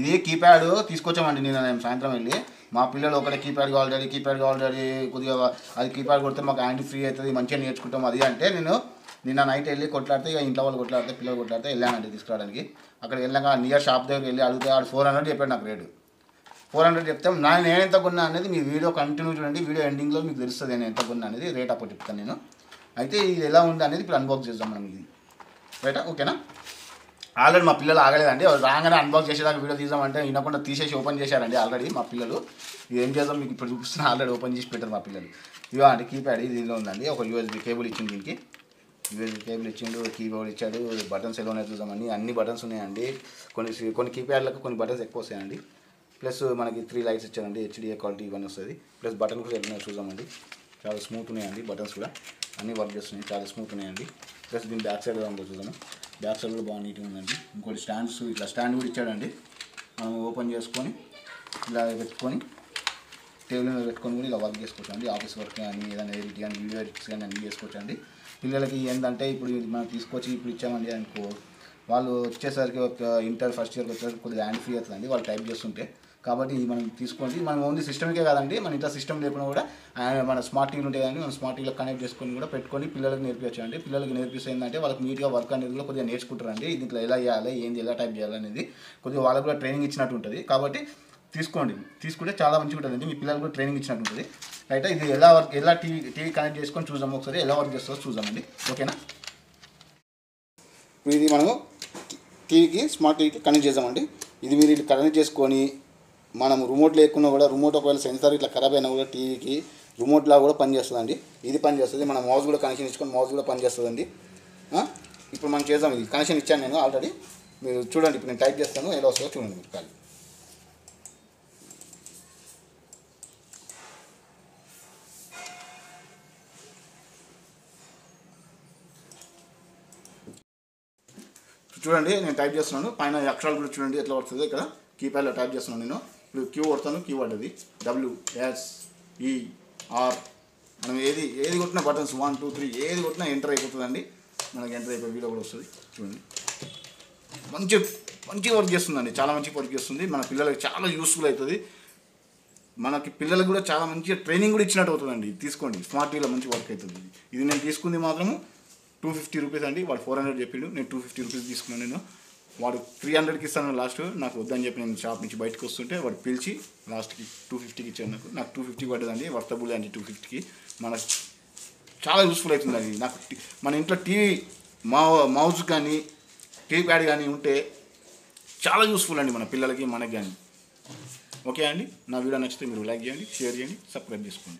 ఇది కీప్యాడ్ తీసుకొచ్చామండి నేను సాయంత్రం వెళ్ళి. మా పిల్లలు ఒకటే కీప్యాడ్ కావాలి కొద్దిగా అది కీప్యాడ్ కొడితే మాకు హ్యాండ్ ఫ్రీ అవుతుంది, మంచిగా నేర్చుకుంటాం అది అంటే నేను నిన్న నైట్ వెళ్ళి కొట్లాడితే ఇక ఇంట్లో వాళ్ళు కొట్లాడితే పిల్లలు కొట్లాడితే వెళ్ళానండి తీసుకురావడానికి. అక్కడికి వెళ్ళాక నియర్ షాప్ దగ్గరికి వెళ్ళి అడిగితే ఆడు 400 చెప్పాడు నాకు రేటు. 400 చెప్తే నేను ఎంత కొన్నా అనేది మీ వీడియో కంటిన్యూ చూడండి, వీడియో ఎండింగ్లో మీకు తెలుస్తుంది నేను ఎంత కొన్నా అనేది, రేట్ అప్పుడు చెప్తాను నేను. అయితే ఇది ఎలా ఉంది అనేది ఇప్పుడు అన్బాక్స్ చేద్దాం మనం ఇది రైటా, ఓకేనా. ఆల్రెడీ మా పిల్లలు ఆగలేదండి, రాగానే అన్బాక్స్ చేసేదాకా వీడియో తీద్దామంటే వినకుండా తీసేసి ఓపెన్ చేశారండి ఆల్రెడీ మా పిల్లలు. ఇది ఏం చేద్దాం మీకు ఇప్పుడు చూపిస్తున్నా, ఆల్రెడీ ఓపెన్ చేసి పెట్టారు మా పిల్లలు. ఇవో అండి కీప్యాడ్ దీనిలో ఉందండి, ఒక యూఎస్బీ కేబుల్ ఇచ్చింది, దీనికి యూఎస్బీ కేబుల్ ఇచ్చిండు, కీబోర్డ్ ఇచ్చాడు, బటన్స్ ఎలా ఉన్నాయి చూద్దామని. అన్ని బటన్స్ ఉన్నాయండి, కొన్ని కీప్యాడ్లకు కొన్ని బటన్స్ ఎక్కువ వస్తాయండి. ప్లస్ మనకి 3 లైట్స్ ఇచ్చారండి, హెచ్డిఏ క్వాలిటీ ఇవన్నీ వస్తుంది. ప్లస్ బటన్ కూడా ఎలా చూద్దామండి, చాలా స్మూత్ ఉన్నాయండి బటన్స్ కూడా, అన్నీ వర్క్ చేస్తున్నాయి, చాలా స్మూత్ ఉన్నాయండి. ప్లస్ దీని బ్యాక్ సైడ్ ఉందో చూద్దాము, బ్యాక్ సైడ్ కూడా బాగా నీట్గా ఉందండి. ఇంకోటి స్టాండ్స్, ఇట్లా స్టాండ్ కూడా ఇచ్చాడండి, మనం ఓపెన్ చేసుకొని ఇలా పెట్టుకొని టేబుల్ మీద పెట్టుకొని కూడా ఇలా వర్క్ చేసుకోవచ్చు అండి. ఆఫీస్ వర్క్ కానీ ఏదైనా ఎడిట్ కానీ వీడియో ఎడిట్స్ కానీ అన్నీ చేసుకోవచ్చు అండి. పిల్లలకి ఏంటంటే ఇప్పుడు మనం తీసుకొచ్చి ఇప్పుడు ఇచ్చామండి అనుకో, వాళ్ళు వచ్చేసరికి ఒక ఇంటర్ ఫస్ట్ ఇయర్కి వచ్చేసరికి కొద్దిగా హ్యాండ్ ఫ్రీ అవుతుందండి వాళ్ళు టైప్ చేస్తుంటే. కాబట్టి మనం తీసుకోండి, మనం ఓన్లీ సిస్టమ్కే కాదండి, మన ఇంట్లో సిస్టమ్ లేకుండా కూడా మన స్మార్ట్ టీవీలు ఉంటాయి కానీ మనం స్మార్ట్ టీవీలో కనెక్ట్ చేసుకొని కూడా పెట్టుకొని పిల్లలకు నేర్పించచ్చు అండి. పిల్లలకి నేర్పిస్తే ఏంటంటే వాళ్ళకి నీట్గా వర్క్ అనేది కూడా కొద్దిగా నేర్చుకుంటారండి. దీంట్లో ఎలా చేయాలి, ఏంది, ఎలా టైప్ చేయాలి అనేది కొద్దిగా వాళ్ళకు కూడా ట్రైనింగ్ ఇచ్చినట్టు ఉంటుంది. కాబట్టి తీసుకోండి, తీసుకుంటే చాలా మంచిగా ఉంటుందండి, మీ పిల్లలకు కూడా ట్రైనింగ్ ఇచ్చినట్టు ఉంటుంది. అయితే ఇది ఎలా టీవీ కనెక్ట్ చేసుకొని చూద్దాము ఒకసారి, ఎలా వర్క్ చేస్తుందో చూద్దామండి, ఓకేనా. ఇది మనము టీవీకి స్మార్ట్ టీవీకి కనెక్ట్ చేద్దామండి. ఇది మీరు ఇట్లా కనెక్ట్ చేసుకొని మనం రిమోట్ లేకున్నా కూడా, రిమోట్ ఒకవేళ సెన్సార్ ఇట్లా ఖరాబ్ అయినా కూడా టీవీకి రిమోట్లా కూడా పనిచేస్తుందండి. ఇది పనిచేస్తుంది, మన మౌస్ కూడా కనెక్షన్ ఇచ్చుకొని మౌస్ కూడా పనిచేస్తుందండి. ఇప్పుడు మనం చేద్దాం, ఇది కనెక్షన్ ఇచ్చాను నేను ఆల్రెడీ, మీరు చూడండి. ఇప్పుడు నేను టైప్ చేస్తాను, ఎలా వస్తుందో చూడండి మీరు కాదు. చూడండి నేను టైప్ చేస్తున్నాను, పైన అక్షరాలు కూడా చూడండి ఎట్లా వస్తుందో. ఇక్కడ కీప్యాడ్లో టైప్ చేస్తున్నాను నేను. ఇప్పుడు క్యూ కొడతాను, కీ పడ్డది WSER. మనం ఏది కొట్టినా బటన్స్ 1 2 3 ఏది కొట్టినా ఎంటర్ అయిపోతుందండి. మనకి ఎంటర్ అయిపోయి వీడియో కూడా వస్తుంది చూడండి. మంచి వర్క్ చేస్తుందండి, చాలా మంచి వర్క్ చేస్తుంది. మన పిల్లలకి చాలా యూస్ఫుల్ అవుతుంది, మనకి పిల్లలకు కూడా చాలా మంచిగా ట్రైనింగ్ కూడా ఇచ్చినట్టు అవుతుందండి. తీసుకోండి, స్మార్ట్ టీవీలో మంచి వర్క్ అవుతుంది. ఇది నేను తీసుకుంది మాత్రము 250 రూపీస్ అండి. వాడు 400 చెప్పిండు, నేను 250 రూపీస్ తీసుకున్నాను. నేను వాడు 300కి ఇస్తాను లాస్ట్, నాకు వద్దని చెప్పి నేను షాప్ నుంచి బయటకు వస్తుంటే వాడు పిలిచి లాస్ట్కి 250కి ఇచ్చాను. నాకు 250 పడ్డదండి, వర్తబుల్ అండి 250కి. మనకు చాలా యూస్ఫుల్ అవుతుందండి. నాకు మన ఇంట్లో టీవీ మౌస్ కానీ కీప్యాడ్ కానీ ఉంటే చాలా యూస్ఫుల్ అండి మన పిల్లలకి మనకి కానీ. ఓకే అండి, నా వీడియో నచ్చితే మీరు లైక్ చేయండి, షేర్ చేయండి, సబ్స్క్రైబ్ చేసుకోండి.